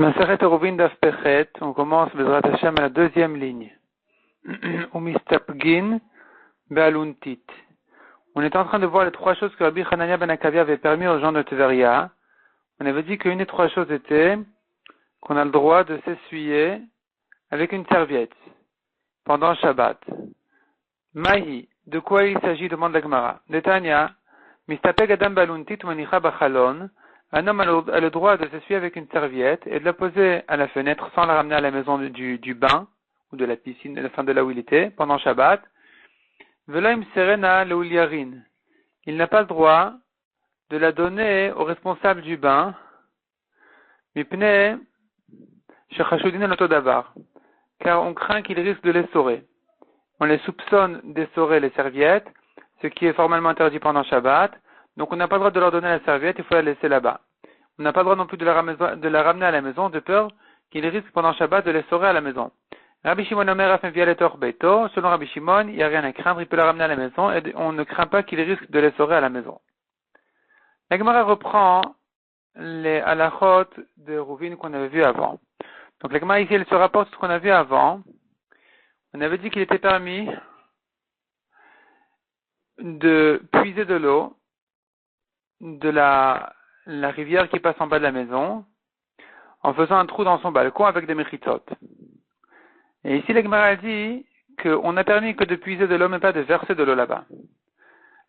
Maseret Eruvin Daf Pechet, on commence Bezrat Hashem à la deuxième ligne. Umistapgin Be'aluntit. On est en train de voir les trois choses que Rabbi Hanania ben Akavia avait permis aux gens de Tveria. On avait dit qu'une des trois choses était qu'on a le droit de s'essuyer avec une serviette pendant Shabbat. Mahi, de quoi il s'agit, demande la Gemara. Netanya, Mistapeg Adam Be'aluntit Manicha Bachalon. Un homme a le droit de s'essuyer avec une serviette et de la poser à la fenêtre sans la ramener à la maison du bain ou de la piscine, de la fin de là où il était, pendant Shabbat. Velaim serena leuliarin. Il n'a pas le droit de la donner au responsable du bain. Mipne shechashudin lotodavar. Car on craint qu'il risque de l'essorer. On les soupçonne d'essorer les serviettes, ce qui est formellement interdit pendant Shabbat. Donc on n'a pas le droit de leur donner la serviette, il faut la laisser là-bas. On n'a pas le droit non plus de la ramener à la maison, de peur qu'il risque pendant Shabbat de l'essorer à la maison. Rabbi Shimon Omer Afem Vialetor Beito, selon Rabbi Shimon, il n'y a rien à craindre, il peut la ramener à la maison et on ne craint pas qu'il risque de l'essorer à la maison. La Gemara reprend les halachot de Rouvin qu'on avait vu avant. Donc la Gemara ici, elle se rapporte ce qu'on a vu avant. On avait dit qu'il était permis de puiser de l'eau de la rivière qui passe en bas de la maison, en faisant un trou dans son balcon avec des méchitot. Et ici, la Gemara dit qu'on a permis que de puiser de l'eau, mais pas de verser de l'eau là-bas.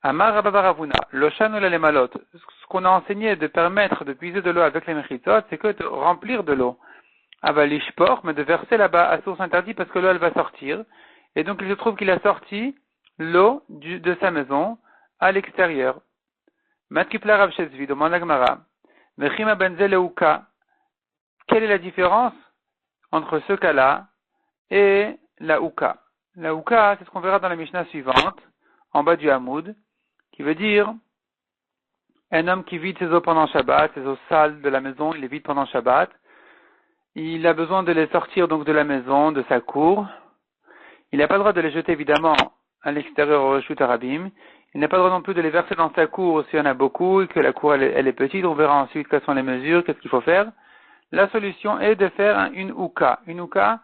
Amar Rababaravuna, Loshan ou la Lemalot, ce qu'on a enseigné de permettre de puiser de l'eau avec les méchitot, c'est que de remplir de l'eau. Avalishpor, mais de verser là-bas à source interdite parce que l'eau, elle va sortir. Et donc, il se trouve qu'il a sorti l'eau de sa maison à l'extérieur. Matkipla Rav Shezvi, demande la Gemara. Vechima benzel euka. Quelle est la différence entre ce cas-là et la ouka? La ouka, c'est ce qu'on verra dans la Mishnah suivante, en bas du Hamoud, qui veut dire un homme qui vide ses eaux pendant Shabbat, ses eaux sales de la maison, il les vide pendant Shabbat. Il a besoin de les sortir donc de la maison, de sa cour. Il n'a pas le droit de les jeter évidemment à l'extérieur au Reshut Harabim. Il n'a pas le droit non plus de les verser dans sa cour s'il y en a beaucoup et que la cour elle est petite. On verra ensuite quelles sont les mesures, qu'est-ce qu'il faut faire. La solution est de faire une ouka. Une ouka,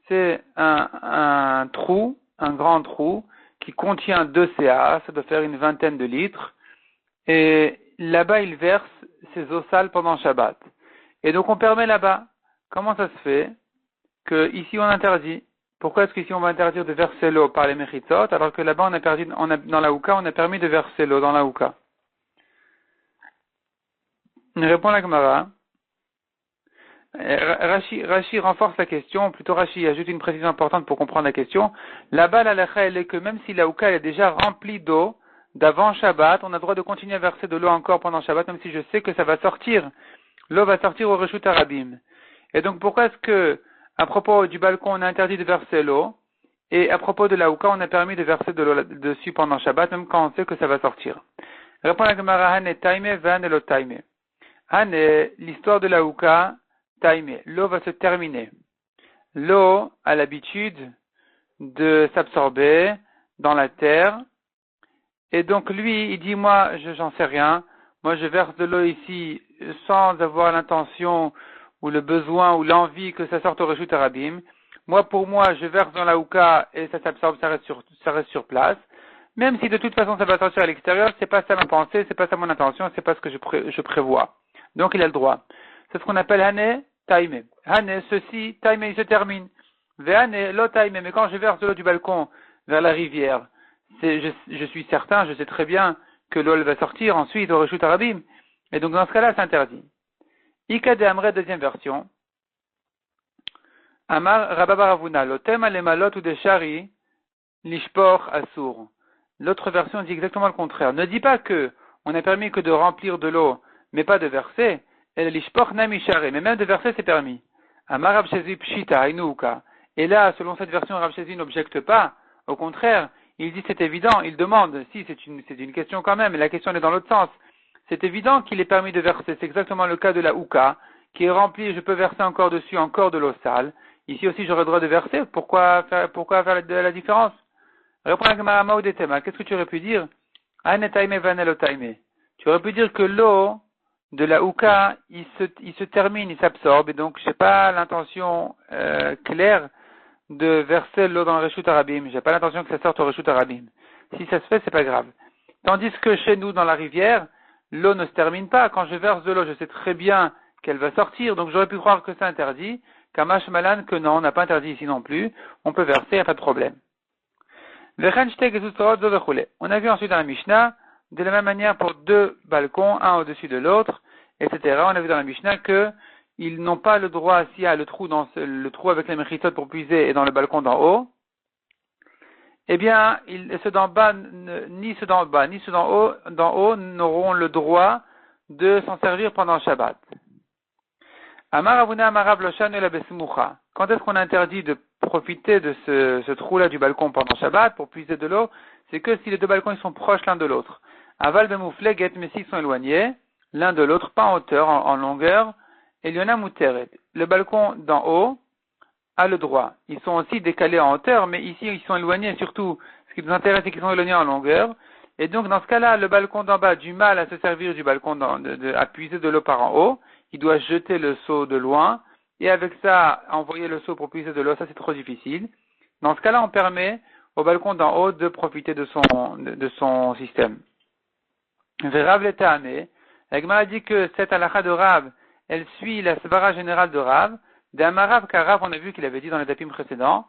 c'est un trou, un grand trou qui contient 2 CA, ça doit faire une vingtaine de litres. Et là-bas, il verse ses eaux sales pendant Shabbat. Et donc on permet là-bas. Comment ça se fait que ici on interdit? Pourquoi est-ce qu'ici on va interdire de verser l'eau par les méchitot, alors que là-bas dans la ouka, on a permis de verser l'eau dans la ouka? Il répond la Gemara. Rashi renforce la question, plutôt Rashi ajoute une précision importante pour comprendre la question. Là-bas, la lacha, elle est que même si la ouka elle est déjà remplie d'eau d'avant Shabbat, on a le droit de continuer à verser de l'eau encore pendant Shabbat, même si je sais que ça va sortir. L'eau va sortir au Reshut Harabim. Et donc pourquoi est-ce que à propos du balcon, on a interdit de verser l'eau, et à propos de la ouka, on a permis de verser de l'eau dessus pendant Shabbat, même quand on sait que ça va sortir? Répond la Gemara, Hane taime, van elo taime. Hane, l'histoire de la ouka, taime. L'eau va se terminer. L'eau a l'habitude de s'absorber dans la terre, et donc lui, il dit, moi, j'en sais rien, moi je verse de l'eau ici sans avoir l'intention ou le besoin ou l'envie que ça sorte au Reshut Harabim. Pour moi, je verse dans la ouka et ça s'absorbe, ça reste sur place. Même si de toute façon ça va sortir à l'extérieur, c'est pas ça ma pensée, c'est pas ça mon intention, c'est pas ce que je prévois. Donc il a le droit. C'est ce qu'on appelle Hane Taime. Hane, ceci, Taime, il se termine. Ve'Hane, lo Taime, mais quand je verse de l'eau du balcon vers la rivière, je suis certain, je sais très bien que l'eau elle va sortir ensuite au Reshut Harabim. Et donc dans ce cas-là, c'est interdit. Ika de Amre, deuxième version. Amar Rababaravuna, lotem alemalot ou de shari, lishpor asur. L'autre version dit exactement le contraire. Ne dis pas que on a permis que de remplir de l'eau, mais pas de verser. Et lishpor namishare, mais même de verser c'est permis. Amar Rabshezi pshita inuka. Et là, selon cette version, Rabshezi n'objecte pas. Au contraire, il dit c'est évident, il demande, si c'est une question quand même, mais la question est dans l'autre sens. C'est évident qu'il est permis de verser. C'est exactement le cas de la ouka, qui est remplie, je peux verser encore dessus, encore de l'eau sale. Ici aussi, j'aurais le droit de verser. Pourquoi faire la différence? Réponds à Gemara Maoudetema. Qu'est-ce que tu aurais pu dire? Ane taime vanelo taime. Tu aurais pu dire que l'eau de la houka, il se termine, il s'absorbe, et donc j'ai pas l'intention claire de verser l'eau dans le Reshut Arabim. J'ai pas l'intention que ça sorte au Reshut Arabim. Si ça se fait, c'est pas grave. Tandis que chez nous, dans la rivière, l'eau ne se termine pas. Quand je verse de l'eau, je sais très bien qu'elle va sortir, donc j'aurais pu croire que c'est interdit. Kamash Malan, que non, on n'a pas interdit ici non plus. On peut verser, il n'y a pas de problème. On a vu ensuite dans la Mishnah, de la même manière pour deux balcons, un au-dessus de l'autre, etc. On a vu dans la Mishnah que ils n'ont pas le droit, s'il y a le trou le trou avec les mechitot pour puiser et dans le balcon d'en haut, eh bien, ceux d'en bas, ni ceux d'en bas, ni ceux d'en haut n'auront le droit de s'en servir pendant le Shabbat. Amar Avuna Amarav Loshan la Besmucha. Quand est-ce qu'on interdit de profiter de ce trou-là du balcon pendant Shabbat pour puiser de l'eau? C'est que si les deux balcons ils sont proches l'un de l'autre. Aval Bemoufle Get, mais s'ils sont éloignés, l'un de l'autre, pas en hauteur, en longueur, et Liona Muteret. Le balcon d'en haut a le droit. Ils sont aussi décalés en hauteur, mais ici ils sont éloignés, surtout, ce qui nous intéresse c'est qu'ils sont éloignés en longueur. Et donc dans ce cas-là, le balcon d'en bas a du mal à se servir du balcon à puiser de l'eau par en haut. Il doit jeter le seau de loin, et avec ça, envoyer le seau pour puiser de l'eau, ça c'est trop difficile. Dans ce cas-là, on permet au balcon d'en haut de profiter de son système. Rav l'Etahamé, l'Agma a dit que cette halakha de Rav, elle suit la svara générale de Rav. D'Amarav Karav, on a vu qu'il avait dit dans les dapim précédents,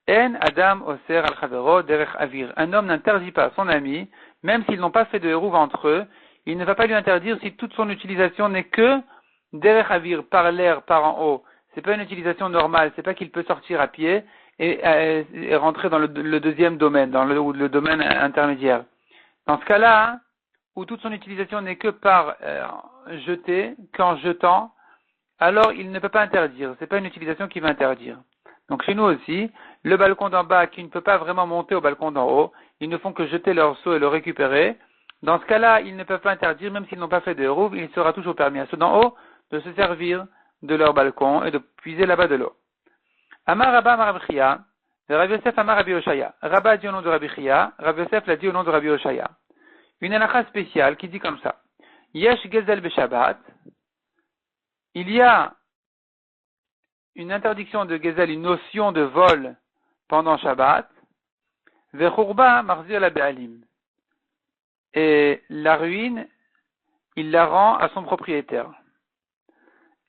En Adam Oser al Chavero Derech Avir. Un homme n'interdit pas à son ami, même s'ils n'ont pas fait de hérouve entre eux, il ne va pas lui interdire si toute son utilisation n'est que Derech Avir, par l'air, par en haut. C'est pas une utilisation normale, c'est pas qu'il peut sortir à pied et rentrer dans le deuxième domaine, dans le domaine intermédiaire. Dans ce cas-là, où toute son utilisation n'est que par jeter, qu'en jetant, alors il ne peut pas interdire. C'est pas une utilisation qui va interdire. Donc chez nous aussi, le balcon d'en bas qui ne peut pas vraiment monter au balcon d'en haut, ils ne font que jeter leur seau et le récupérer. Dans ce cas-là, ils ne peuvent pas interdire, même s'ils n'ont pas fait de hérouve, il sera toujours permis à ceux d'en haut de se servir de leur balcon et de puiser là-bas de l'eau. Amar Rabba Amar Rabbi Chia, Rabbi Yosef Amar Rabbi Oshaya. Rabba a dit au nom de Rabbi Chia, Rabbi Yosef l'a dit au nom de Rabbi Oshaya. Une halakha spéciale qui dit comme ça. Yesh Gezel Beshabbat. Il y a une interdiction de Gezel, une notion de vol pendant Shabbat. Vechurba Marzir la Be'alim. Et la ruine, il la rend à son propriétaire.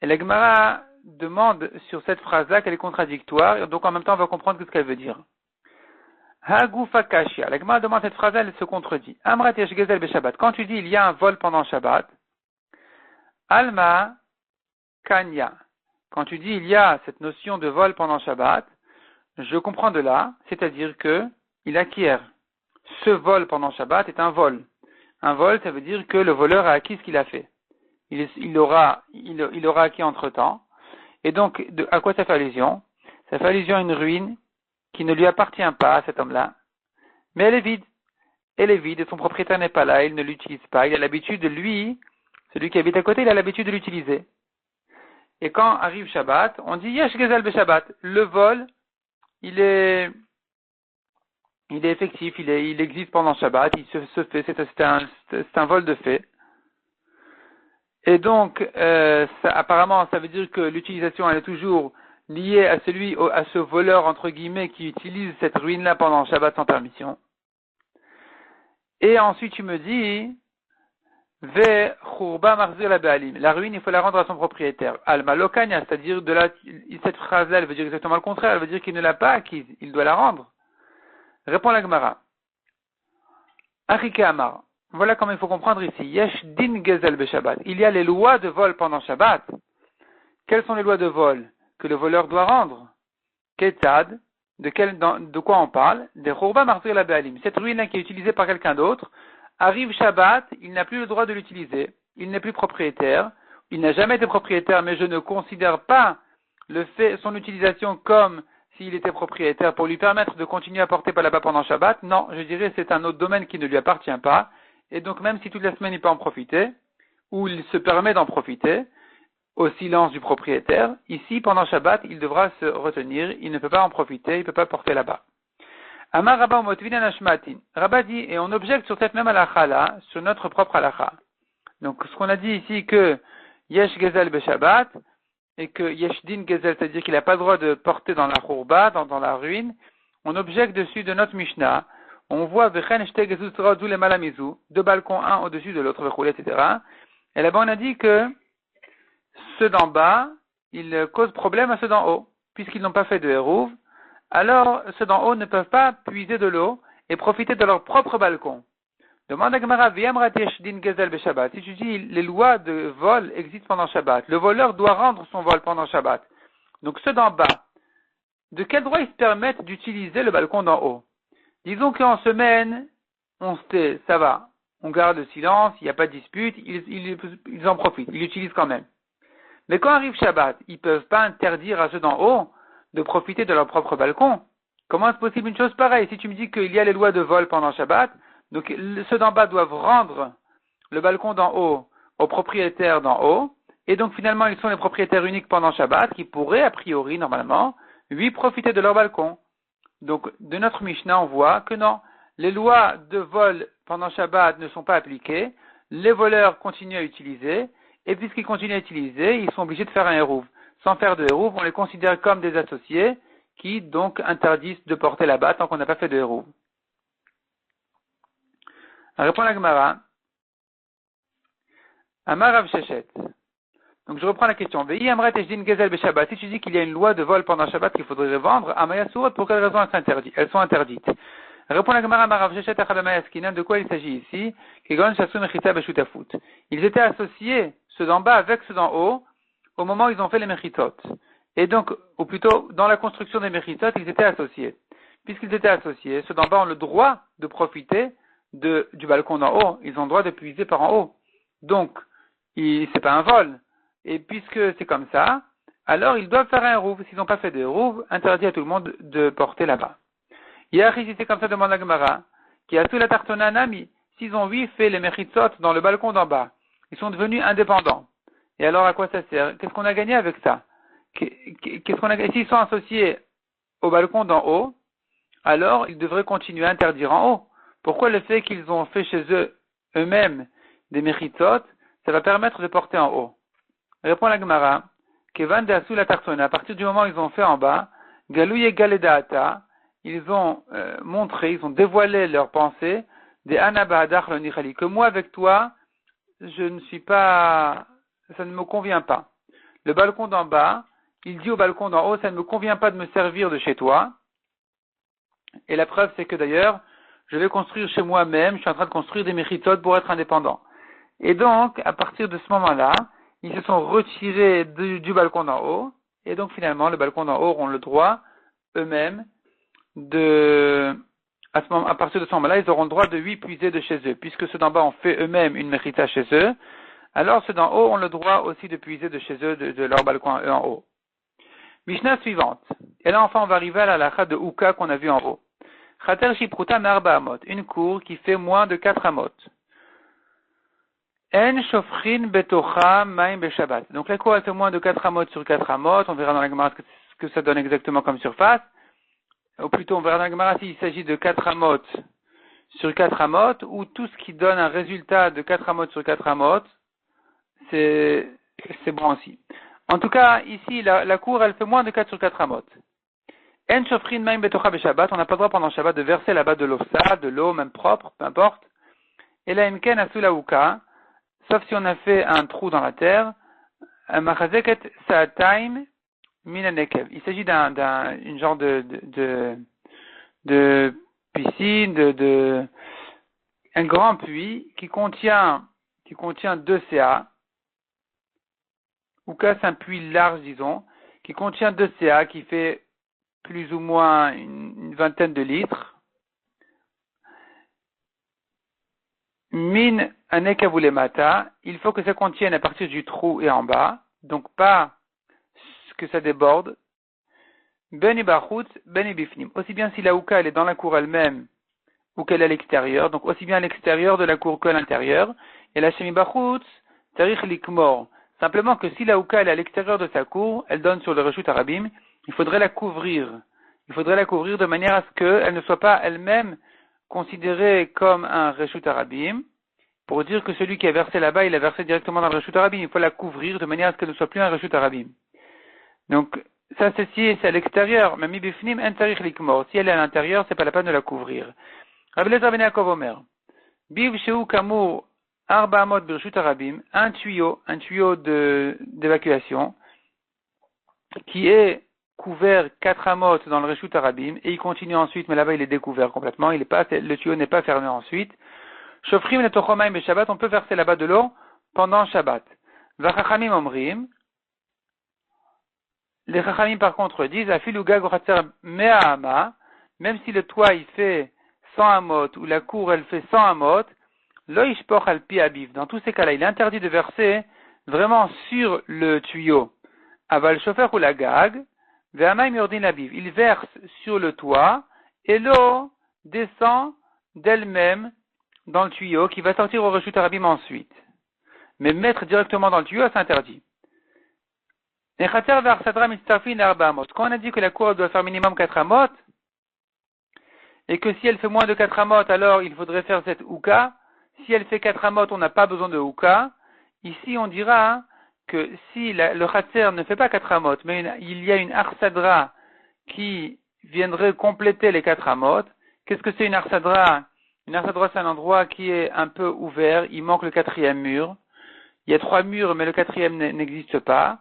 Et la Gemara demande sur cette phrase-là qu'elle est contradictoire, et donc en même temps on va comprendre ce qu'elle veut dire. Hagufa Kashia. La Gemara demande cette phrase-là, elle se contredit. Amrat yesh gezel beshabbat. Quand tu dis il y a un vol pendant Shabbat, Alma Kanya. Quand tu dis il y a cette notion de vol pendant Shabbat, je comprends de là, c'est-à-dire que il acquiert. Ce vol pendant Shabbat est un vol. Un vol, ça veut dire que le voleur a acquis ce qu'il a fait. Il aura acquis entre-temps. Et donc, à quoi ça fait allusion? Ça fait allusion à une ruine qui ne lui appartient pas à cet homme-là. Mais elle est vide. Elle est vide et son propriétaire n'est pas là, il ne l'utilise pas. Il a l'habitude, lui, celui qui habite à côté, il a l'habitude de l'utiliser. Et quand arrive Shabbat, on dit Yesh Gezel Beshabbat. Le vol, il est effectif, il existe pendant Shabbat, il se fait, c'est un vol de fait. Et donc, apparemment, ça veut dire que l'utilisation, elle est toujours liée à ce voleur, entre guillemets, qui utilise cette ruine-là pendant Shabbat sans permission. Et ensuite, tu me dis, Ve Churba Marzir la Be'alim. La ruine, il faut la rendre à son propriétaire. Alma Lokanya, c'est-à-dire cette phrase-là, elle veut dire exactement le contraire. Elle veut dire qu'il ne l'a pas acquise, il doit la rendre. Répond la Gemara. Achike Amar. Voilà comment il faut comprendre ici. Yesh din gezel beshabbat. Il y a les lois de vol pendant Shabbat. Quelles sont les lois de vol que le voleur doit rendre? Ketad. De quoi on parle? De Churba Marzir la Be'alim. Cette ruine qui est utilisée par quelqu'un d'autre, arrive Shabbat, il n'a plus le droit de l'utiliser. Il n'est plus propriétaire. Il n'a jamais été propriétaire, mais je ne considère pas son utilisation comme s'il était propriétaire pour lui permettre de continuer à porter par là-bas pendant Shabbat. Non, je dirais que c'est un autre domaine qui ne lui appartient pas. Et donc même si toute la semaine il peut en profiter, ou il se permet d'en profiter, au silence du propriétaire, ici pendant Shabbat il devra se retenir, il ne peut pas en profiter, il ne peut pas porter là-bas. Amar Rabba Motvin Anashmatin. Rabba dit, et on objecte sur cette même halakha là, sur notre propre halakha. Donc, ce qu'on a dit ici que Yesh Gezel Beshabbat, et que Yesh Din Gezel, c'est-à-dire qu'il n'a pas le droit de porter dans la Khourba, dans la ruine, on objecte dessus de notre Mishnah. On voit Vechen Shte Gezuz Rodou le Malamizu, deux balcons, un au-dessus de l'autre, etc. Et là-bas, on a dit que ceux d'en bas, ils causent problème à ceux d'en haut, puisqu'ils n'ont pas fait de Hérouv. Alors, ceux d'en haut ne peuvent pas puiser de l'eau et profiter de leur propre balcon. Demande à Gemara, din gezel Shabbat. Si tu dis les lois de vol existent pendant Shabbat, le voleur doit rendre son vol pendant Shabbat. Donc ceux d'en bas, de quel droit ils se permettent d'utiliser le balcon d'en haut? Disons qu'en semaine, on se tait, ça va, on garde le silence, il n'y a pas de dispute, ils en profitent, ils l'utilisent quand même. Mais quand arrive Shabbat, ils ne peuvent pas interdire à ceux d'en haut de profiter de leur propre balcon. Comment est-ce possible une chose pareille? Si tu me dis qu'il y a les lois de vol pendant Shabbat, donc ceux d'en bas doivent rendre le balcon d'en haut aux propriétaires d'en haut, et donc finalement ils sont les propriétaires uniques pendant Shabbat qui pourraient a priori, normalement, lui profiter de leur balcon. Donc de notre Mishnah on voit que non, les lois de vol pendant Shabbat ne sont pas appliquées, les voleurs continuent à utiliser, et puisqu'ils continuent à utiliser, ils sont obligés de faire un hérouv. Sans faire de hérouv, on les considère comme des associés qui donc interdisent de porter là-bas tant qu'on n'a pas fait de hérouv. Répond la Gemara. Amar Rav Shechet. Donc je reprends la question. Vei amret ejdin gezel beshabbat. Si tu dis qu'il y a une loi de vol pendant Shabbat qu'il faudrait vendre, Amaya Surot, pour quelle raison elles sont interdites? Répond la Gemara Amar Rav Shechet Achadamaya Skinan. De quoi il s'agit ici? Kegon Shasu Mechita Beshutafut. Ils étaient associés, ceux d'en bas avec ceux d'en haut, au moment où ils ont fait les Mechitot. Et donc, ou plutôt, dans la construction des Mechitot, ils étaient associés. Puisqu'ils étaient associés, ceux d'en bas ont le droit de profiter du balcon d'en haut, ils ont le droit de puiser par en haut. Donc, c'est pas un vol. Et puisque c'est comme ça, alors ils doivent faire un hérouv. S'ils n'ont pas fait de hérouv, interdit à tout le monde de porter là-bas. Hier, si c'est comme ça, demande la Gemara, qui a sous la tartona nami, s'ils ont fait les mechitsot dans le balcon d'en bas, ils sont devenus indépendants. Et alors à quoi ça sert? Qu'est-ce qu'on a gagné avec ça? Qu'est-ce qu'on a gagné? S'ils sont associés au balcon d'en haut, alors ils devraient continuer à interdire en haut. Pourquoi le fait qu'ils ont fait chez eux-mêmes des mechitsot, ça va permettre de porter en haut? Répond la Gemara, Kevan de Asu la Tartona, à partir du moment où ils ont fait en bas, Galouye Galedaata, ils ont montré, ils ont dévoilé leurs pensées, des Anabahadach le Nichali, que moi avec toi, je ne suis pas, ça ne me convient pas. Le balcon d'en bas, il dit au balcon d'en haut, ça ne me convient pas de me servir de chez toi. Et la preuve, c'est que d'ailleurs, je vais construire chez moi-même, je suis en train de construire des mechitsot pour être indépendant. Et donc, à partir de ce moment-là, ils se sont retirés du balcon d'en haut, et donc finalement, le balcon d'en haut auront le droit, eux-mêmes, à partir de ce moment-là, ils auront le droit de lui puiser de chez eux. Puisque ceux d'en bas ont fait eux-mêmes une mechita chez eux, alors ceux d'en haut ont le droit aussi de puiser de chez eux, de leur balcon eux en haut. Mishnah suivante. Et là, enfin, on va arriver à la halakha de Uka qu'on a vu en haut. Chater shipruta me'arba amot. Une cour qui fait moins de 4 amot. En shofrin betocha maim beshabbat. Donc la cour elle fait moins de 4 amot sur 4 amot. On verra dans la Gemara ce que ça donne exactement comme surface. Ou plutôt, on verra dans la Gemara s'il s'agit de 4 amot sur 4 amot, ou tout ce qui donne un résultat de 4 amot sur 4 amot, c'est bon aussi. En tout cas, ici, la cour, elle fait moins de 4 sur 4 amot. En shofrin maim betocha beshabbat. On n'a pas le droit pendant Shabbat de verser là-bas de l'eau sale, de l'eau même propre, peu importe. Et la imken asu la uka. Sauf si on a fait un trou dans la terre, machazeket sa'ataim min hanekev. Il s'agit d'une genre de piscine, un grand puits qui contient 2 CA, ou cas c'est un puits large, disons, qui contient 2 CA, qui fait plus ou moins une vingtaine de litres. Min anekavulemata, il faut que ça contienne à partir du trou et en bas, donc pas que ça déborde. Beni bachutz, beni bifnim. Aussi bien si la ouka elle est dans la cour elle-même ou qu'elle est à l'extérieur, donc aussi bien à l'extérieur de la cour qu'à l'intérieur. Et la shemi bachutz, tarich likmor. Simplement que si la ouka elle est à l'extérieur de sa cour, elle donne sur le reshut arabim, il faudrait la couvrir. Il faudrait la couvrir de manière à ce qu'elle ne soit pas elle-même considérée comme un reshut arabim, pour dire que celui qui a versé là-bas, il a versé directement dans le Reshut Arabim. Il faut la couvrir de manière à ce qu'elle ne soit plus un Reshut Arabim. Donc, ça, c'est à l'extérieur. Mais bifnim en tarich likmor. Si elle est à l'intérieur, c'est pas la peine de la couvrir. Rabbi Eliezer ben Yaakov Omer. Biv sheu kamur arba amot birshut Arabim. Un tuyau d'évacuation qui est couvert 4 amot dans le Reshut Arabim et il continue ensuite, mais là-bas il est découvert complètement. Le tuyau n'est pas fermé ensuite. Shofrim letochomaim et Shabbat, on peut verser là-bas de l'eau pendant Shabbat. Vachachamim omrim. Les Chachamim par contre disent, afilu gag chatzer mea ama, même si le toit il fait 100 amot ou la cour elle fait 100 amot, lo ishpoch al pi abiv. Dans tous ces cas-là, il est interdit de verser vraiment sur le tuyau. Aval shofer ou la gag, ve'amaim yordin abiv. Il verse sur le toit et l'eau descend d'elle-même dans le tuyau qui va sortir au Reshut Arabim ensuite. Mais mettre directement dans le tuyau, c'est interdit. Quand on a dit que la cour doit faire minimum 4 amot, et que si elle fait moins de 4 amot, alors il faudrait faire cette ouka. Si elle fait 4 amot, on n'a pas besoin de ouka. Ici, on dira que si le khatser ne fait pas 4 amot, mais il y a une arsadra qui viendrait compléter les 4 amot. Qu'est-ce que c'est une arsadra? Une arsadra, c'est un endroit qui est un peu ouvert. Il manque le 4e mur. Il y a 3 murs, mais le 4e n'existe pas.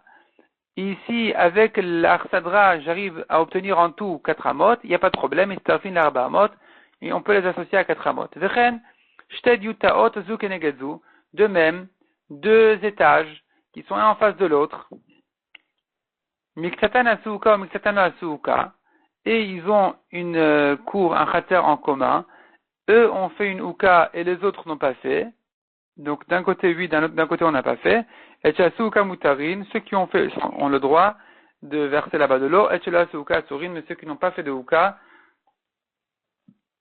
Ici, avec l'arsadra, j'arrive à obtenir en tout 4 amot, il n'y a pas de problème, istarfin l'arba amot, et on peut les associer à 4 amot. Vechen, shted yutaot zu kenegedzu, de même, 2 étages, qui sont un en face de l'autre, miktatan asuuka ou miktatan asuuka, et ils ont une cour, un khater en commun, eux ont fait une ouka et les autres n'ont pas fait, donc d'un côté oui, d'un côté on n'a pas fait. Et chasuka mutarin, ceux qui ont fait ont le droit de verser là-bas de l'eau. Et chasuka surin, mais ceux qui n'ont pas fait de ouka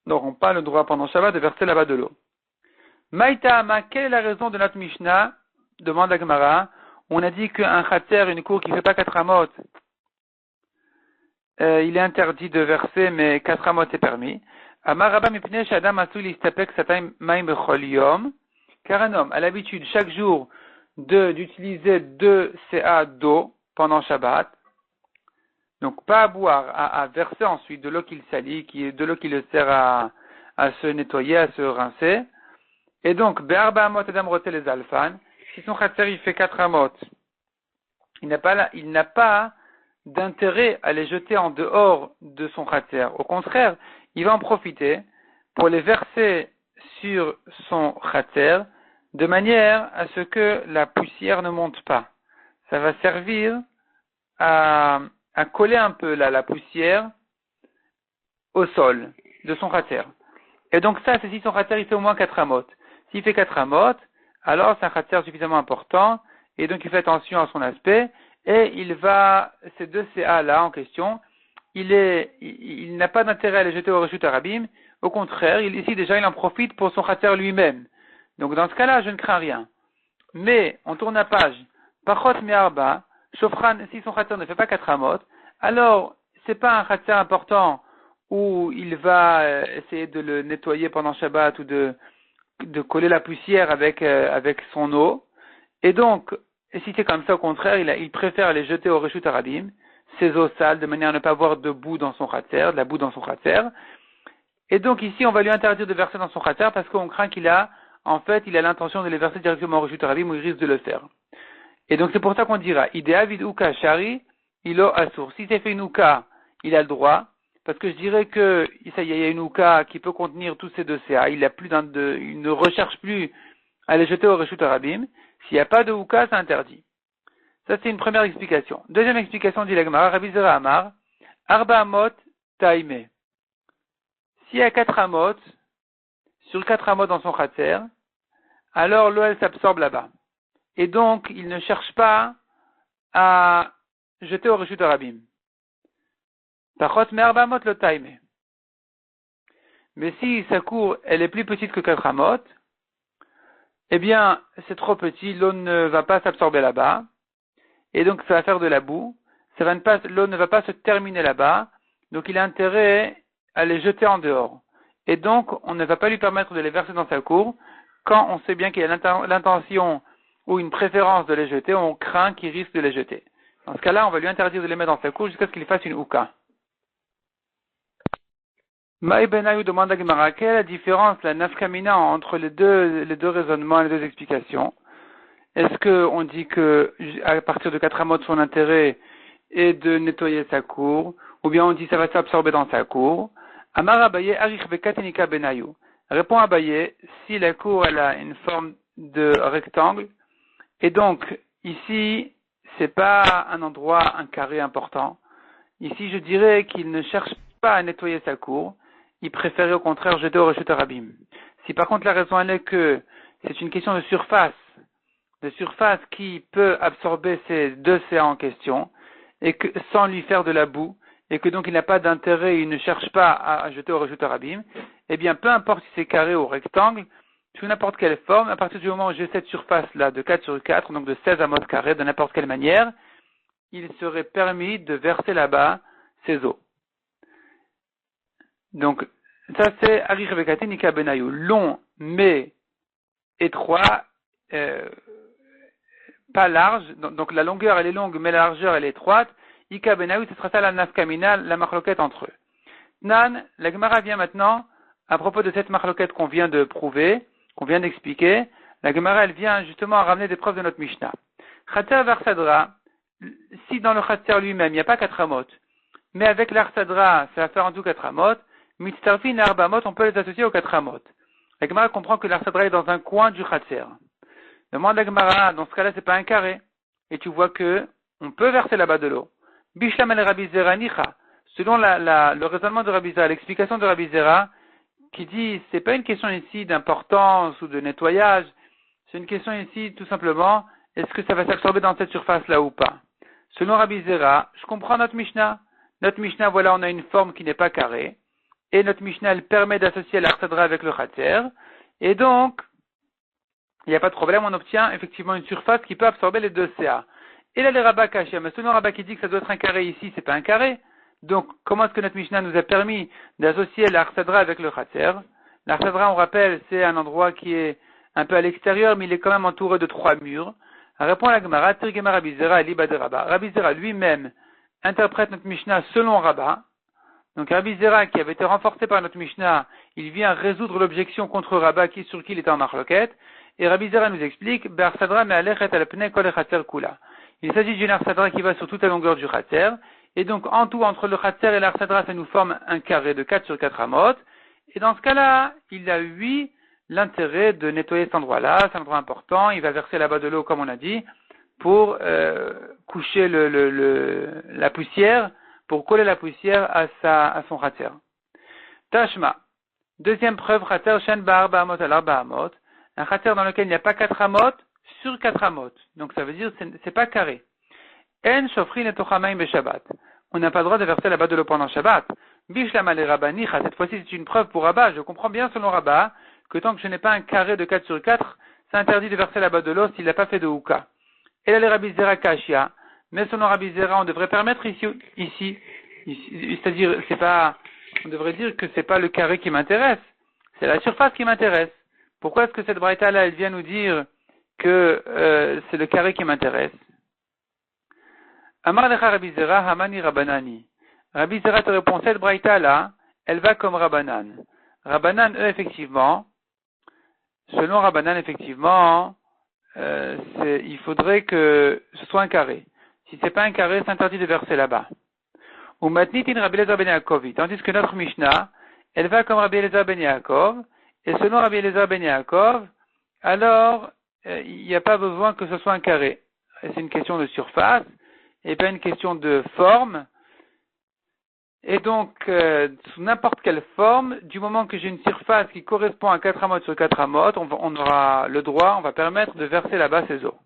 n'auront pas le droit pendant Shabbat de verser là-bas de l'eau. Maïtama, quelle est la raison de notre Mishnah? Demande la Gemara. On a dit qu'un khater, une cour qui ne fait pas 4 amot, il est interdit de verser, mais 4 amot est permis. Amar Rabba mipnei sh'adam asul yistapek satayim maim bechol yom. Car un homme a l'habitude chaque jour d'utiliser 2 CA d'eau pendant Shabbat, donc pas à boire, à verser ensuite de l'eau qu'il salit, de l'eau qui le sert à se nettoyer, à se rincer. Et donc, Be'arba amot adam rote les alfan, si son khatser il fait 4 amot, il n'a pas d'intérêt à les jeter en dehors de son khatser. Au contraire, il va en profiter pour les verser sur son khatser, de manière à ce que la poussière ne monte pas. Ça va servir à coller un peu la poussière au sol de son khatser. Et donc ça, c'est si son khatser il fait au moins 4 amot. S'il fait 4 amot, alors c'est un khatser suffisamment important, et donc il fait attention à son aspect, et ces 2 CA là en question, il n'a pas d'intérêt à les jeter au Reshut Arabim. Au contraire, ici déjà il en profite pour son khatser lui-même. Donc dans ce cas-là, je ne crains rien. Mais on tourne la page. Pachot me'arba, shofran, si son khatser ne fait pas 4 amot, alors c'est pas un khatser important où il va essayer de le nettoyer pendant Shabbat ou de coller la poussière avec son eau. Et donc, si c'est comme ça, au contraire, il préfère les jeter au Reshut Arabim, ses eaux sales, de manière à ne pas avoir de boue dans son khatser, de la boue dans son khatser. Et donc ici, on va lui interdire de verser dans son khatser parce qu'on craint qu'il a l'intention de les verser directement au Reshut Arabim où il risque de le faire. Et donc c'est pour ça qu'on dira, idea vid uka shari, ilo asur. Si c'est fait une uka, il a le droit, parce que je dirais que il y a une uka qui peut contenir tous ces 2 CA, il ne recherche plus à les jeter au Reshut Arabim. S'il n'y a pas de uka, c'est interdit. Ça c'est une première explication. Deuxième explication dit la Gemara, Rabbi Zera Amar, arba amot taime. S'il y a 4 amot, sur 4 amot dans son khatser, alors l'eau elle s'absorbe là-bas. Et donc, il ne cherche pas à jeter au Reshut Arabim. Pachot me'arba amot lo taime. Mais si sa cour elle est plus petite que 4 amot, eh bien, c'est trop petit, l'eau ne va pas s'absorber là-bas, et donc ça va faire de la boue, l'eau ne va pas se terminer là-bas, donc il a intérêt à les jeter en dehors. Et donc, on ne va pas lui permettre de les verser dans sa cour, quand on sait bien qu'il y a l'intention ou une préférence de les jeter, on craint qu'il risque de les jeter. Dans ce cas-là, on va lui interdire de les mettre dans sa cour jusqu'à ce qu'il fasse une ouka. Maï Benayou demande à Gemara, quelle est la différence, la nafkamina, entre les deux raisonnements, les deux explications? Est-ce qu'on dit que, à partir de 4 amot, son intérêt est de nettoyer sa cour, ou bien on dit ça va s'absorber dans sa cour? Amar Abaye, Arich Bekatenika Benayou. Répond Abaye, si la cour, elle a une forme de rectangle, et donc, ici, c'est pas un endroit, un carré important. Ici, je dirais qu'il ne cherche pas à nettoyer sa cour, il préférait au contraire jeter au Reshut Harabim. Si par contre la raison elle est que c'est une question de surface qui peut absorber ces deux CA en question, et que sans lui faire de la boue, et que donc il n'a pas d'intérêt, il ne cherche pas à jeter au Reshut Harabim, eh bien peu importe si c'est carré ou rectangle, sous n'importe quelle forme, à partir du moment où j'ai cette surface-là de 4 sur 4, donc de 16 amot carrés, de n'importe quelle manière, il serait permis de verser là-bas ses eaux. Donc, ça c'est Arich Vekate Nika Benayou, long mais étroit, pas large, donc la longueur elle est longue mais la largeur elle est étroite. Ika Benayou, ce sera ça la nafkamina, la marloquette entre eux. Nan, la Gemara vient maintenant, à propos de cette marloquette qu'on vient de prouver, qu'on vient d'expliquer, la Gemara elle vient justement à ramener des preuves de notre Mishnah. Khatser Varsadra, si dans le Khatser lui-même il n'y a pas 4 amot, mais avec l'Arsadra ça va faire en tout 4 amot, Mitztarfin et Arbamot, on peut les associer aux 4 amot. La Gemara comprend que l'Arsadra est dans un coin du Khatser. Demande la Gemara, dans ce cas-là, c'est pas un carré. Et tu vois que on peut verser là-bas de l'eau. Bishlam el Rabbi Zera Nicha. Selon le raisonnement de Rabbi Zera, l'explication de Rabbi Zera, qui dit, c'est pas une question ici d'importance ou de nettoyage, c'est une question ici, tout simplement, est-ce que ça va s'absorber dans cette surface-là ou pas? Selon Rabbi Zera, je comprends notre Mishnah. Notre Mishnah, voilà, on a une forme qui n'est pas carrée. Et notre Mishnah, elle permet d'associer l'Arsadra avec le Khatser. Et donc, il n'y a pas de problème, on obtient effectivement une surface qui peut absorber les deux CA. Et là, les Rabbah Kashia, mais selon Rabbah qui dit que ça doit être un carré ici, c'est pas un carré. Donc, comment est-ce que notre Mishnah nous a permis d'associer l'Arsadra avec le Khatser? L'Arsadra, on rappelle, c'est un endroit qui est un peu à l'extérieur, mais il est quand même entouré de 3 murs. Répond à la Gemara, Tirgema Rabbi Zera et Liba de Rabbah. Rabbi Zera lui-même interprète notre Mishnah selon Rabbah. Donc Rabbi Zera, qui avait été renforcé par notre Mishnah, il vient résoudre l'objection contre Rabbah sur qui il était en marloquette. Et Rabbi Zera nous explique, il s'agit d'une Arsadra qui va sur toute la longueur du Khatser. Et donc, en tout, entre le Khatser et l'Arsadra, ça nous forme un carré de 4 sur 4 amot. Et dans ce cas-là, il a l'intérêt de nettoyer cet endroit-là. C'est un endroit important. Il va verser là-bas de l'eau, comme on a dit, pour coucher la poussière, pour coller la poussière à son Khatser. Tashma. Deuxième preuve, Khatser Shen Ba'arba Amot al Arba Amot. Un Khatser dans lequel il n'y a pas 4 amot sur 4 amot. Donc ça veut dire que c'est pas carré. En Shofrin et Tochamaim be Shabbat. On n'a pas le droit de verser là-bas de l'eau pendant Shabbat. Bishlam ale Rabba Nicha. Cette fois-ci, c'est une preuve pour Rabba. Je comprends bien selon Rabba que tant que je n'ai pas un carré de 4 sur 4, c'est interdit de verser là-bas de l'eau s'il n'a pas fait de Houka. Et là, les Rabbi Zera Kashia. Mais selon Rabbi Zera, on devrait permettre ici, c'est-à-dire, on devrait dire que c'est pas le carré qui m'intéresse. C'est la surface qui m'intéresse. Pourquoi est-ce que cette braïta-là, elle vient nous dire que c'est le carré qui m'intéresse? Amar lecha Rabbi Zera, Hamani Rabbanani. Rabbi Zera te répond, cette braïta-là, elle va comme Rabbanan. Rabbanan, eux, effectivement, selon Rabbanan, effectivement, il faudrait que ce soit un carré. Si c'est pas un carré, c'est interdit de verser là-bas. Ou matnitin Rabbi Eliezer ben Yaakov. Tandis que notre Mishnah, elle va comme Rabbi Eliezer ben Yaakov. Et selon Rabbi Eliezer ben Yaakov, alors, il n'y a pas besoin que ce soit un carré. C'est une question de surface, et pas une question de forme. Et donc, sous n'importe quelle forme, du moment que j'ai une surface qui correspond à 4 amot sur 4 amot, on aura le droit, on va permettre de verser là-bas ces eaux.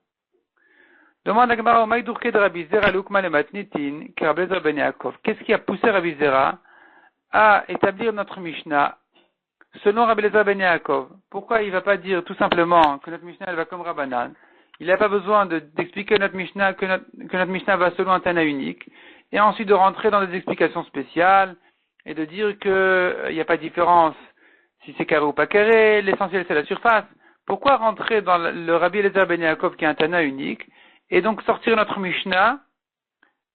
Demande à Gemara au Maïdourke de Rabbi Zera l'Ukma le Matnitin, qui Rabbi Eliezer ben Yaakov. Qu'est-ce qui a poussé Rabbi Zera à établir notre Mishnah selon Rabbi Eliezer ben Yaakov? Pourquoi il ne va pas dire tout simplement que notre Mishnah elle va comme Rabbanan? Il n'a pas besoin d'expliquer notre Mishnah que notre Mishnah va selon un Tana unique, et ensuite de rentrer dans des explications spéciales et de dire qu'il n'y a pas de différence si c'est carré ou pas carré, l'essentiel c'est la surface. Pourquoi rentrer dans le Rabbi Eliezer ben Yaakov qui est un Tana unique et donc sortir notre Mishnah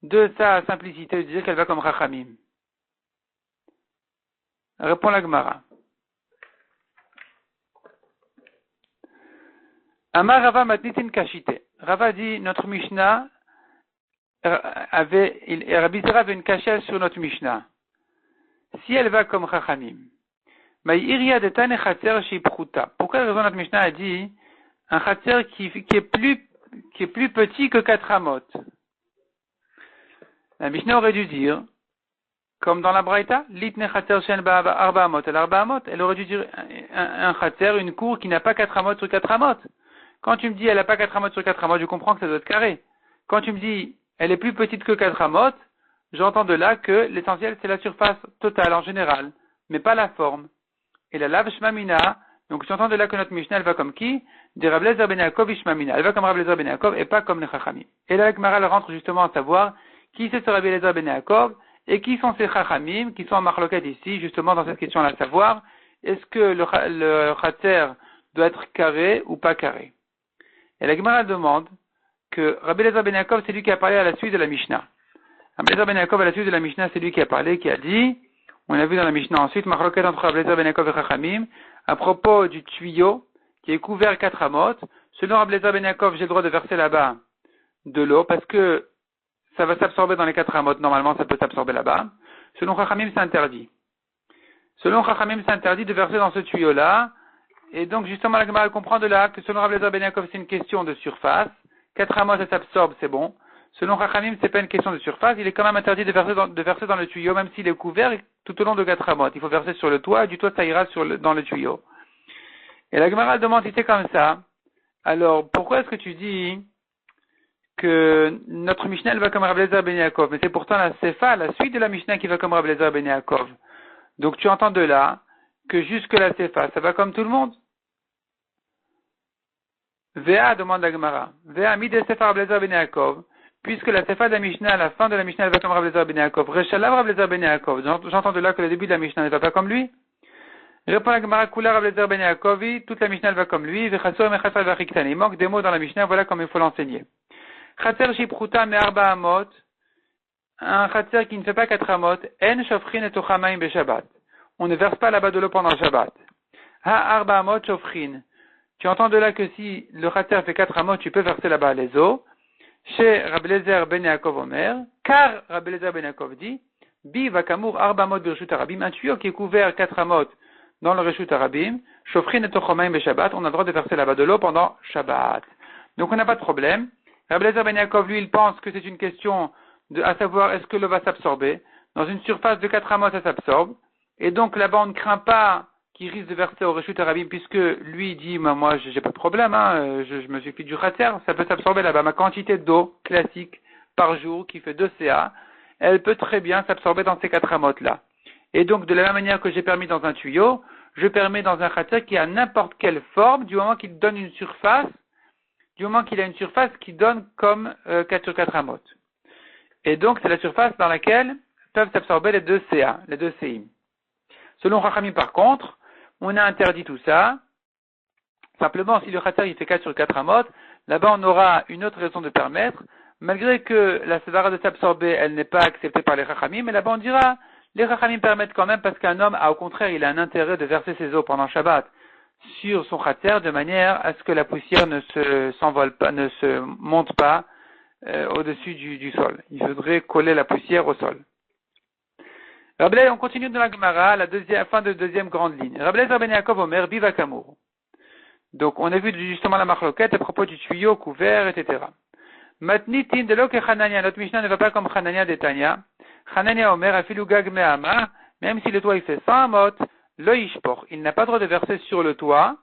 de sa simplicité de dire qu'elle va comme Chachamim? Répond la Gemara. Amar Rava matnitin kashite. Rava dit notre Mishnah Rabbi Zera avait une cachette sur notre Mishnah. Si elle va comme Chachamim. Pourquoi raison notre Mishnah a dit un Chatzer qui est plus petit que 4 amot? La Mishnah aurait dû dire, comme dans la Braïta, litne Chatzer shen arba amot, elle aurait dû dire un Chatzer, une cour qui n'a pas 4 amot sur 4 amot. Quand tu me dis elle n'a pas 4 amot sur 4 amot, je comprends que ça doit être carré. Quand tu me dis elle est plus petite que 4 amot, j'entends de là que l'essentiel c'est la surface totale en général, mais pas la forme. Et la lave shmamina, donc j'entends de là que notre Mishnah elle va comme qui? De Rabbi Eliezer ben Yaakov shmamina. Elle va comme Rabbi Eliezer ben Yaakov et pas comme les Chachamim. Et là, la Gemara elle rentre justement à savoir qui c'est ce Rabbi Eliezer ben Yaakov et qui sont ces Chachamim qui sont en marloquette ici, justement dans cette question-là, à savoir est-ce que le Chatzer doit être carré ou pas carré? Et la Gemara demande que Rabbi Eliezer ben Yaakov c'est lui qui a parlé à la suite de la Mishnah. Rabbi Eliezer ben Yaakov à la suite de la Mishnah c'est lui qui a parlé, qui a dit, on a vu dans la Mishnah ensuite, marloquette entre Rabbi Eliezer ben Yaakov et Chachamim, à propos du tuyau qui est couvert 4 amot. Selon Rabbi Eliezer ben Yaakov, j'ai le droit de verser là-bas de l'eau parce que ça va s'absorber dans les 4 amot. Normalement, ça peut s'absorber là-bas. Selon Chachamim, c'est interdit. Selon Chachamim, c'est interdit de verser dans ce tuyau-là. Et donc, justement, la Gemara comprend de là que selon Rabbi Eliezer ben Yaakov, c'est une question de surface. 4 amot, ça s'absorbe, c'est bon. Selon Chachamim, c'est pas une question de surface. Il est quand même interdit de verser dans le tuyau, même s'il est couvert tout au long de 4 amot. Il faut verser sur le toit, et du toit, ça ira dans le tuyau. Et la Gemara demande si c'est comme ça. Alors, pourquoi est-ce que tu dis que notre Mishnah elle va comme Rabbi Eliezer ben Yaakov? Mais c'est pourtant la Sefa, la suite de la Mishnah qui va comme Rabbi Eliezer ben Yaakov. Donc, tu entends de là que jusque la Sefa, ça va comme tout le monde. Vea demande la Gemara. Vea mide Sefa Rabbi Eliezer ben Yaakov. Puisque la Sefa de la Mishnah, à la fin de la Mishnah, elle va comme Rabbi Eliezer ben Yaakov. Reshalav Rabbi Eliezer ben Yaakov. J'entends de là que le début de la Mishnah ne va pas comme lui. Répond la Gemara, Kula Rabbi Eliezer ben Yaakovi, toute la Mishnah elle va comme lui. Vechasor mechasar vachiktan. Il manque des mots dans la Mishnah, voilà comme il faut l'enseigner. Chatzer shipruta me arba amot. Un chatzer qui ne fait pas 4 amot. En shofrin et tochamaim be Shabbat. On ne verse pas là-bas de l'eau pendant le Shabbat. Ha arba amot shofrin. Tu entends de là que si le chatzer fait 4 amot, tu peux verser là-bas les eaux. Chez Rabbi Eliezer ben Yaakov Omer, car Rabbi Eliezer ben Yaakov dit, Bi vakamour arba amot birshut arabim, un tuyau qui est couvert 4 amot dans le reshut arabim, shofrin et tochomaim be Shabbat, on a le droit de verser là-bas de l'eau pendant Shabbat. Donc on n'a pas de problème. Rabbi Eliezer ben Yaakov, lui, il pense que c'est une question à savoir est-ce que l'eau va s'absorber. Dans une surface de 4 amot, ça s'absorbe. Et donc là-bas, on ne craint pas qu'il risque de verser au reshut arabim, puisque lui dit, moi, j'ai pas de problème, je me suis fait du khatser, ça peut s'absorber là-bas. Ma quantité d'eau classique par jour, qui fait 2 CA, elle peut très bien s'absorber dans ces 4 amot-là. Et donc, de la même manière que j'ai permis dans un tuyau, je permets dans un khatser qui a n'importe quelle forme, du moment qu'il donne une surface, du moment qu'il a une surface qui donne comme 4 sur 4 amot. Et donc, c'est la surface dans laquelle peuvent s'absorber les 2 CA, les 2 CI. Selon Chachamim, par contre, on a interdit tout ça. Simplement, si le khatser il fait 4 sur 4 amot, là-bas on aura une autre raison de permettre, malgré que la sévara de s'absorber, elle n'est pas acceptée par les Chachamim, mais là-bas on dira, les Chachamim permettent quand même parce qu'un homme, au contraire, il a un intérêt de verser ses eaux pendant Shabbat sur son khatser de manière à ce que la poussière ne s'envole pas, ne se monte pas au-dessus du sol. Il faudrait coller la poussière au sol. Rabbi Eliezer, on continue dans la Gemara, fin de deuxième grande ligne. Rabbi Eliezer ben Yaakov Omer, Biva Kamour. Donc, on a vu justement la marloquette à propos du tuyau couvert, etc. Matnitin de lo que Hanania, notre Mishnah ne va pas comme Hanania d'Etania. Hanania Omer, afilu gag me'ama, même si le toit il fait 100 amot, lo ishpor. Il n'a pas le droit de verser sur le toit,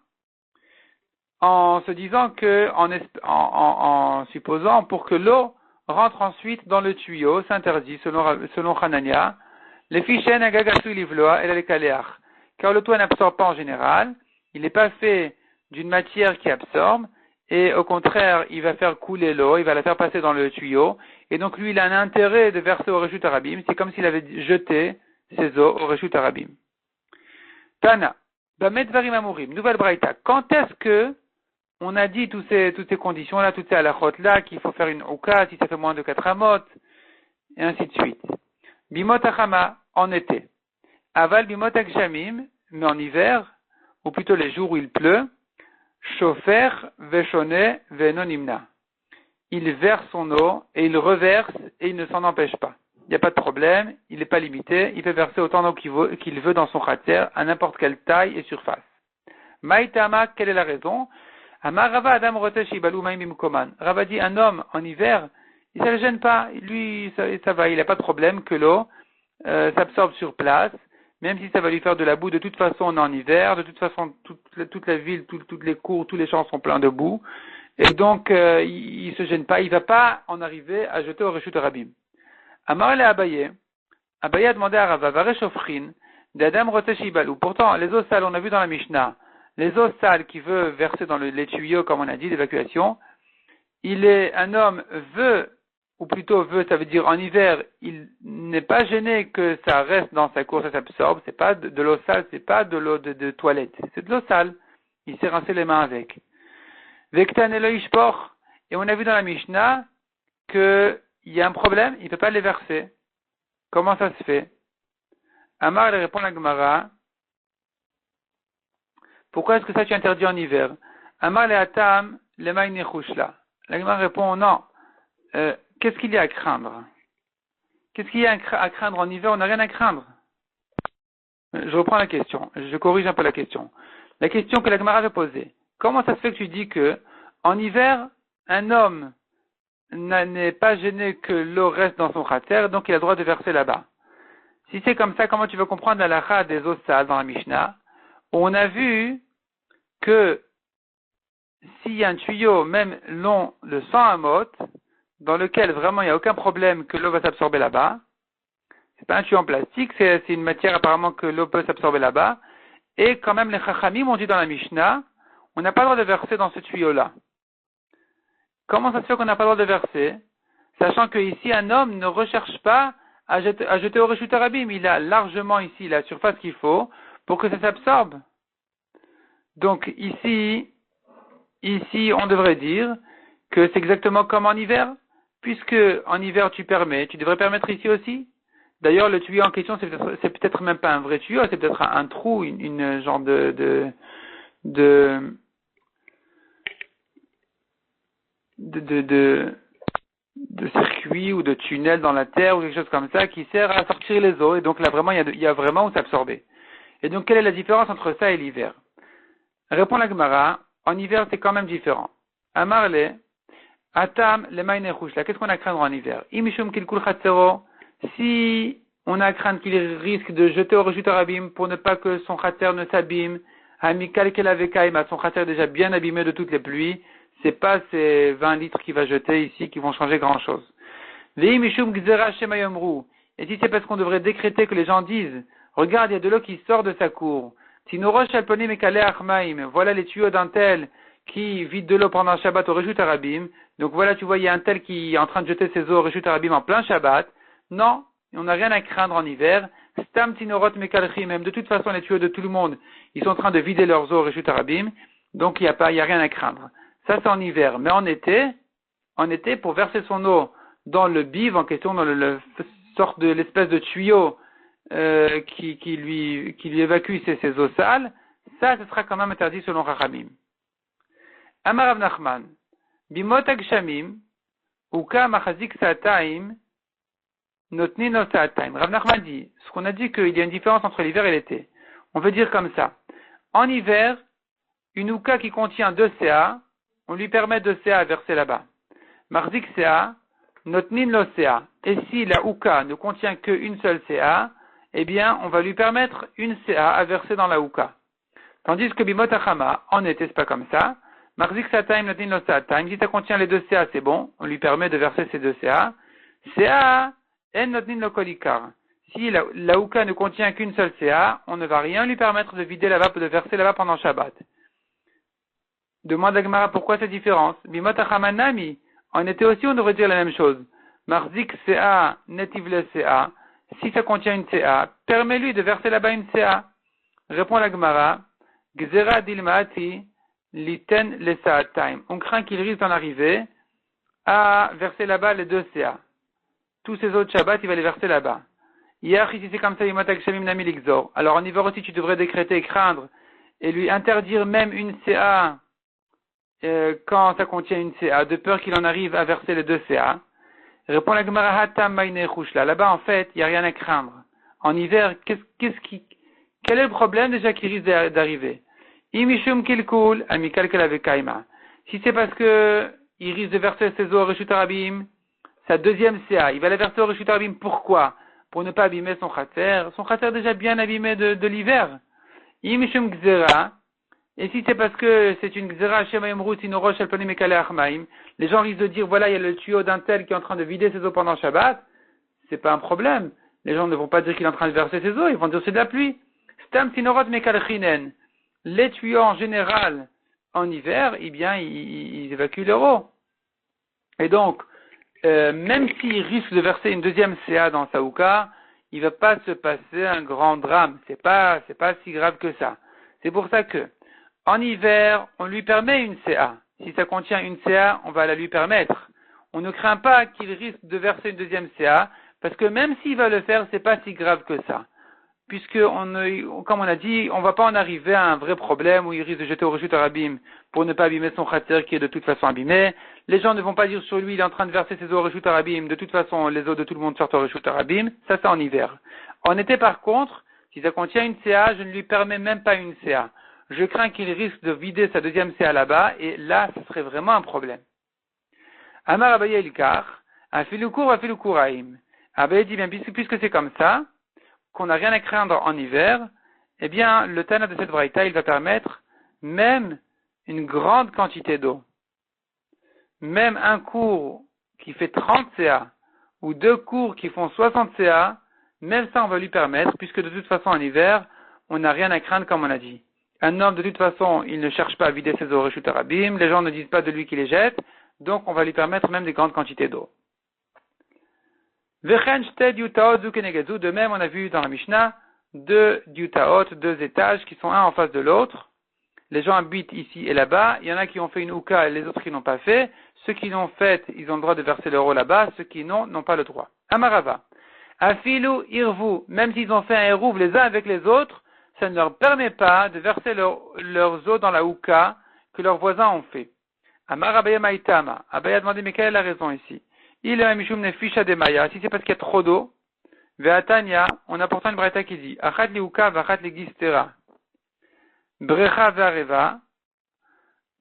en se disant que, en supposant pour que l'eau rentre ensuite dans le tuyau, c'est interdit selon Hanania. Les fichen agagasu livloa et la car le toit n'absorbe pas en général, il n'est pas fait d'une matière qui absorbe, et au contraire, il va faire couler l'eau, il va la faire passer dans le tuyau, et donc lui, il a un intérêt de verser au reshut arabim, c'est comme s'il avait jeté ses eaux au reshut arabim. Tana, Bamet Varim Amurim, nouvelle braïta. Quand est-ce que on a dit toutes ces conditions-là, toutes ces halachot-là, qu'il faut faire une ouka si ça fait moins de 4 amot, et ainsi de suite. Bimot achama, en été. Aval bimot akshamim, mais en hiver, ou plutôt les jours où il pleut, shofer veshone venonimna. Il verse son eau, et il reverse, et il ne s'en empêche pas. Il n'y a pas de problème, il n'est pas limité, il peut verser autant d'eau qu'il veut dans son khater, à n'importe quelle taille et surface. Maïtama, quelle est la raison? Amar Rava Adam Rotesh Ibalu Maim Bimkoman. Rava dit, un homme en hiver, il ne se gêne pas, lui, ça va, il n'a pas de problème que l'eau s'absorbe sur place, même si ça va lui faire de la boue. De toute façon, on est en hiver, de toute façon, toute la ville, toutes les cours, tous les champs sont pleins de boue, et donc il ne se gêne pas, il ne va pas en arriver à jeter au Reshut Rabim. Amar le Abaye a demandé à Rava, Vareshofrin, d'Adam Rotesh Ibalu. Pourtant, les eaux sales, on a vu dans la Mishnah, les eaux sales qui veut verser dans les tuyaux, comme on a dit, d'évacuation, un homme veut, ou plutôt veut, ça veut dire en hiver, il n'est pas gêné que ça reste dans sa cour, ça s'absorbe, c'est pas de l'eau sale, c'est pas de l'eau de toilette, c'est de l'eau sale. Il s'est rincé les mains avec. Vektan Eloishpor, et on a vu dans la Mishnah qu'il y a un problème, il ne peut pas les verser. Comment ça se fait? Amar il répond à la Gemara, pourquoi est-ce que ça tu interdis en hiver? Amar le Atam le Maï Nechushla. La Gemara répond non. Qu'est-ce qu'il y a à craindre? Qu'est-ce qu'il y a à craindre en hiver? On n'a rien à craindre. Je reprends la question. Je corrige un peu la question. La question que la Gemara avait posée. Comment ça se fait que tu dis que en hiver, un homme n'est pas gêné que l'eau reste dans son khater, donc il a le droit de verser là-bas? Si c'est comme ça, comment tu veux comprendre la lacha des eaux sales dans la Mishnah? On a vu que s'il y a un tuyau, même long de 100 amot, dans lequel vraiment il n'y a aucun problème que l'eau va s'absorber là-bas, c'est pas un tuyau en plastique, c'est une matière apparemment que l'eau peut s'absorber là-bas, et quand même les chachamim ont dit dans la Mishnah, on n'a pas le droit de verser dans ce tuyau-là. Comment ça se fait qu'on n'a pas le droit de verser, sachant que ici un homme ne recherche pas à jeter au Reshut Rabim, il a largement ici la surface qu'il faut pour que ça s'absorbe. Donc ici, on devrait dire que c'est exactement comme en hiver, puisque en hiver tu devrais permettre ici aussi. D'ailleurs, le tuyau en question, c'est peut-être même pas un vrai tuyau, c'est peut-être un trou, une genre de circuit ou de tunnel dans la terre ou quelque chose comme ça qui sert à sortir les eaux. Et donc là, vraiment, il y a vraiment où s'absorber. Et donc, quelle est la différence entre ça et l'hiver? Répond la Gemara, en hiver, c'est quand même différent. Amarle, Atam, le Maïnechush, là, qu'est-ce qu'on a à craindre en hiver? Imishum kilkul chatzero, si on a à craindre qu'il risque de jeter au Reshut Rabim pour ne pas que son khater ne s'abîme, Amikal Kelavekaim, son khater déjà bien abîmé de toutes les pluies, c'est pas ces 20 litres qu'il va jeter ici qui vont changer grand chose. Ve'i mishum gzera shemayomru, et si c'est parce qu'on devrait décréter que les gens disent, regarde, il y a de l'eau qui sort de sa cour. Tinorosh alponim ekale achmaim, voilà les tuyaux d'un tel qui vide de l'eau pendant le Shabbat au Reshut Rabim. Donc voilà, tu vois, il y a un tel qui est en train de jeter ses eaux au Reshut Rabim en plein Shabbat. Non, on n'a rien à craindre en hiver. Stam tinorot mekalchim, même de toute façon les tuyaux de tout le monde, ils sont en train de vider leurs eaux au Reshut Rabim. Donc il y a rien à craindre. Ça c'est en hiver. Mais en été, pour verser son eau dans le biv en question, dans sorte de l'espèce de tuyau qui lui évacue ses eaux sales, ça, ce sera quand même interdit selon Chachamim. Amar Rav Nachman, bimot agshamim, uka machazik sa'ataim, notni no sa'ataim. Rav Nachman dit, ce qu'on a dit qu'il y a une différence entre l'hiver et l'été. On veut dire comme ça. En hiver, une uka qui contient 2 CA, on lui permet 2 CA à verser là-bas. Marzik CA, notnin lo CA. Et si la uka ne contient qu'une seule CA, eh bien, on va lui permettre une CA à verser dans la uka. Tandis que bimot achama, en été, c'est pas comme ça. Marzik sa'ataim, notnin lo sa'ataim. Si ça contient les 2 CA, c'est bon. On lui permet de verser ces 2 CA. CA, en notnin lo kolikar. Si la uka ne contient qu'une seule CA, on ne va rien lui permettre de vider là-bas, de verser là-bas pendant Shabbat. Demande à Gemara pourquoi cette différence. Bimot achama nami. En été aussi, on devrait dire la même chose. Marzik CA, netivle CA. Si ça contient une CA, permets-lui de verser là-bas une CA. Répond la Gemara. Gzera dilmaati liten lesa'ataim. On craint qu'il risque d'en arriver à verser là-bas les 2 CA. Tous ces autres Shabbat, il va les verser là-bas. Hier, si c'est comme ça, alors en hiver aussi, tu devrais décréter, craindre, et lui interdire même une CA quand ça contient une CA, de peur qu'il en arrive à verser les 2 CA. Répond la Gemara, Hatam Maïne Chushla. Là-bas, en fait, il n'y a rien à craindre. En hiver, quel est le problème déjà qui risque d'arriver? Imishum Kilkul, Amikal Kalavekaima. Si c'est parce que il risque de verser ses eaux au Reshut Arabim, sa 2e CA, il va la verser au Reshut Arabim, pourquoi? Pour ne pas abîmer son khater. Son khater est déjà bien abîmé de l'hiver. Imishum Gzera. Et si c'est parce que c'est une Gzera, Shema Yomrut, Inorosh, Alpanim Ekale Achmaim, les gens risquent de dire, voilà, il y a le tuyau d'un tel qui est en train de vider ses eaux pendant Shabbat, c'est pas un problème. Les gens ne vont pas dire qu'il est en train de verser ses eaux, ils vont dire c'est de la pluie. Stam Tinorot Mekal Chinen. Les tuyaux en général, en hiver, eh bien, ils évacuent leur eau. Et donc, même s'il risque de verser une 2e CA dans Saouka, il va pas se passer un grand drame. C'est pas si grave que ça. C'est pour ça que, en hiver, on lui permet une CA. Si ça contient une CA, on va la lui permettre. On ne craint pas qu'il risque de verser une 2e CA, parce que même s'il va le faire, c'est pas si grave que ça. Puisque, comme on a dit, on va pas en arriver à un vrai problème où il risque de jeter au Reshut Arabim pour ne pas abîmer son khater qui est de toute façon abîmé. Les gens ne vont pas dire sur lui, il est en train de verser ses eaux au Reshut Arabim. De toute façon, les eaux de tout le monde sortent au Reshut Arabim. Ça, c'est en hiver. En été, par contre, si ça contient une CA, je ne lui permets même pas une CA. Je crains qu'il risque de vider sa 2e CA là-bas, et là, ce serait vraiment un problème. Amar Abaye Elkar, Afilukur Afilukuraim. Abaye dit bien, puisque c'est comme ça, qu'on n'a rien à craindre en hiver, eh bien, le Tana de cette Braïta, il va permettre même une grande quantité d'eau. Même un cours qui fait 30 CA, ou 2 cours qui font 60 CA, même ça on va lui permettre, puisque de toute façon en hiver, on n'a rien à craindre comme on a dit. Un homme, de toute façon, il ne cherche pas à vider ses eaux au Reshut Arabim, les gens ne disent pas de lui qu'il les jette, donc on va lui permettre même des grandes quantités d'eau. De même, on a vu dans la Mishnah 2 diutaot, 2 étages qui sont un en face de l'autre. Les gens habitent ici et là-bas. Il y en a qui ont fait une ouka et les autres qui n'ont pas fait. Ceux qui l'ont fait, ils ont le droit de verser leur eau là-bas. Ceux qui n'ont pas le droit. Amarava. Afilu irvu. Même s'ils ont fait un eruv les uns avec les autres, ça ne leur permet pas de verser leurs eaux dans la ouka que leurs voisins ont fait. Amarabaya maitama. Abaya a demandé, mais quelle est la raison ici? Il est mishum nefisha de maya. Si c'est parce qu'il y a trop d'eau, ve'atanya, on a pourtant une braïta qui dit, achat li uka, vachat li gistera. Brecha ve'areva.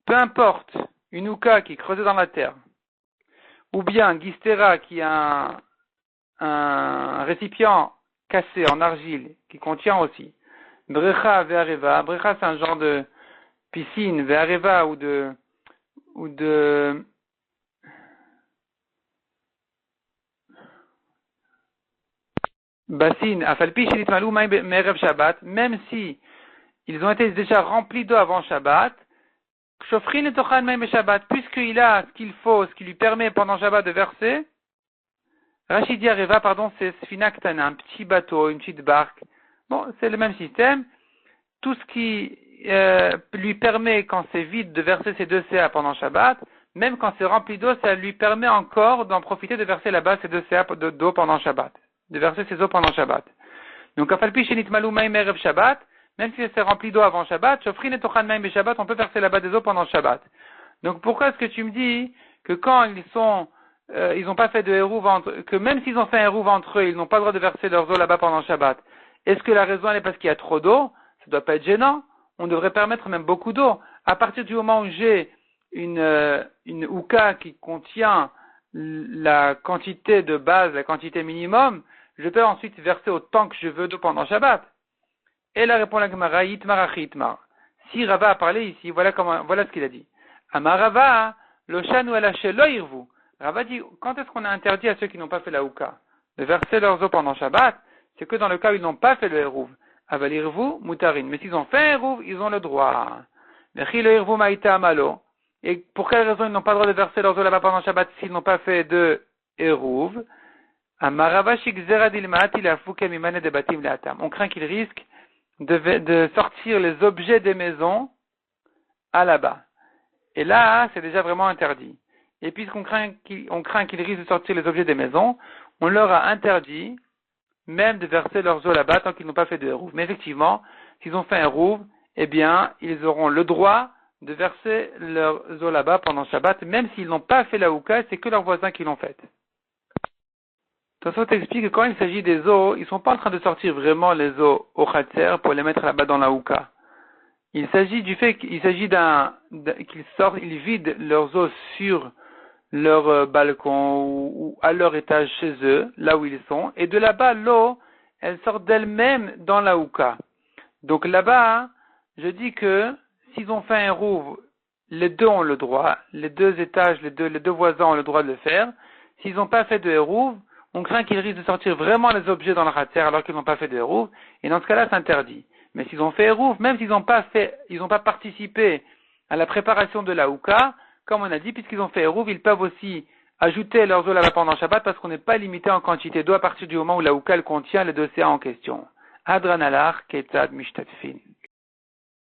Peu importe, une uka qui est creusée dans la terre, ou bien gistera qui a un récipient cassé en argile, qui contient aussi. Brecha ve'areva. Brecha, c'est un genre de piscine, ve'areva, ou de bassine, afalpi shelitmalu maim merev Shabbat, même si ils ont été déjà remplis d'eau avant Shabbat, shofrin et tochan maim Shabbat, puisqu'il a ce qu'il faut, ce qui lui permet pendant Shabbat de verser, Rachidi Areva, c'est Sfina Ktana, un petit bateau, une petite barque. Bon, c'est le même système. Tout ce qui lui permet, quand c'est vide, de verser ses 2 CA pendant Shabbat, même quand c'est rempli d'eau, ça lui permet encore d'en profiter de verser là-bas ses 2 CA d'eau pendant Shabbat. De verser ses eaux pendant Shabbat. Donc, afalpi shenitmalu maim erev Shabbat, même si c'est rempli d'eau avant Shabbat, shofrin et tochan maim Shabbat, on peut verser là-bas des eaux pendant Shabbat. Donc, pourquoi est-ce que tu me dis que quand ils n'ont pas fait de hérouv que même s'ils ont fait un hérouv entre eux, ils n'ont pas le droit de verser leurs eaux là-bas pendant Shabbat? Est-ce que la raison elle est parce qu'il y a trop d'eau? Ça doit pas être gênant. On devrait permettre même beaucoup d'eau. À partir du moment où j'ai une ouka qui contient la quantité de base, la quantité minimum, je peux ensuite verser autant que je veux d'eau pendant Shabbat. Et là répond la Gemara, Yitmar achi Yitmar. Si Rava a parlé ici, voilà ce qu'il a dit. Amar Rava, lo shanu alaché lo irvu. Rava dit, quand est-ce qu'on a interdit à ceux qui n'ont pas fait la ouka de verser leurs eaux pendant Shabbat? C'est que dans le cas où ils n'ont pas fait le hérouv. Aval irvu mutarin. Mais s'ils ont fait un hérouv, ils ont le droit. Mechi le irvu maïta amalo. Et pour quelle raison ils n'ont pas le droit de verser leurs eaux là-bas pendant Shabbat s'ils n'ont pas fait de hérouv? On craint qu'il risque de sortir les objets des maisons à là-bas. Et là, c'est déjà vraiment interdit. Et puisqu'on craint qu'ils risquent de sortir les objets des maisons, on leur a interdit même de verser leurs eaux là-bas tant qu'ils n'ont pas fait de hérouv. Mais effectivement, s'ils ont fait un hérouv, eh bien, ils auront le droit de verser leurs eaux là-bas pendant Shabbat, même s'ils n'ont pas fait la houka, c'est que leurs voisins qui l'ont faite. Tosfot explique que quand il s'agit des eaux, ils ne sont pas en train de sortir vraiment les eaux au khatser pour les mettre là-bas dans la houka. Il s'agit du fait qu'ils vident leurs eaux sur leur balcon ou à leur étage chez eux, là où ils sont, et de là-bas, l'eau, elle sort d'elle-même dans la houka. Donc là-bas, je dis que s'ils ont fait un rouvre, les deux ont le droit, les deux étages, les deux voisins ont le droit de le faire. S'ils n'ont pas fait de hérouv, on craint qu'ils risquent de sortir vraiment les objets dans le khatser alors qu'ils n'ont pas fait de hérouv, et dans ce cas-là, c'est interdit. Mais s'ils ont fait hérouv, même s'ils n'ont pas participé à la préparation de la houka, comme on a dit, puisqu'ils ont fait hérouv, ils peuvent aussi ajouter leurs eaux là-bas pendant Shabbat parce qu'on n'est pas limité en quantité d'eau à partir du moment où la houka contient les deux CA en question. Adran alar, ketzad mishtatfin.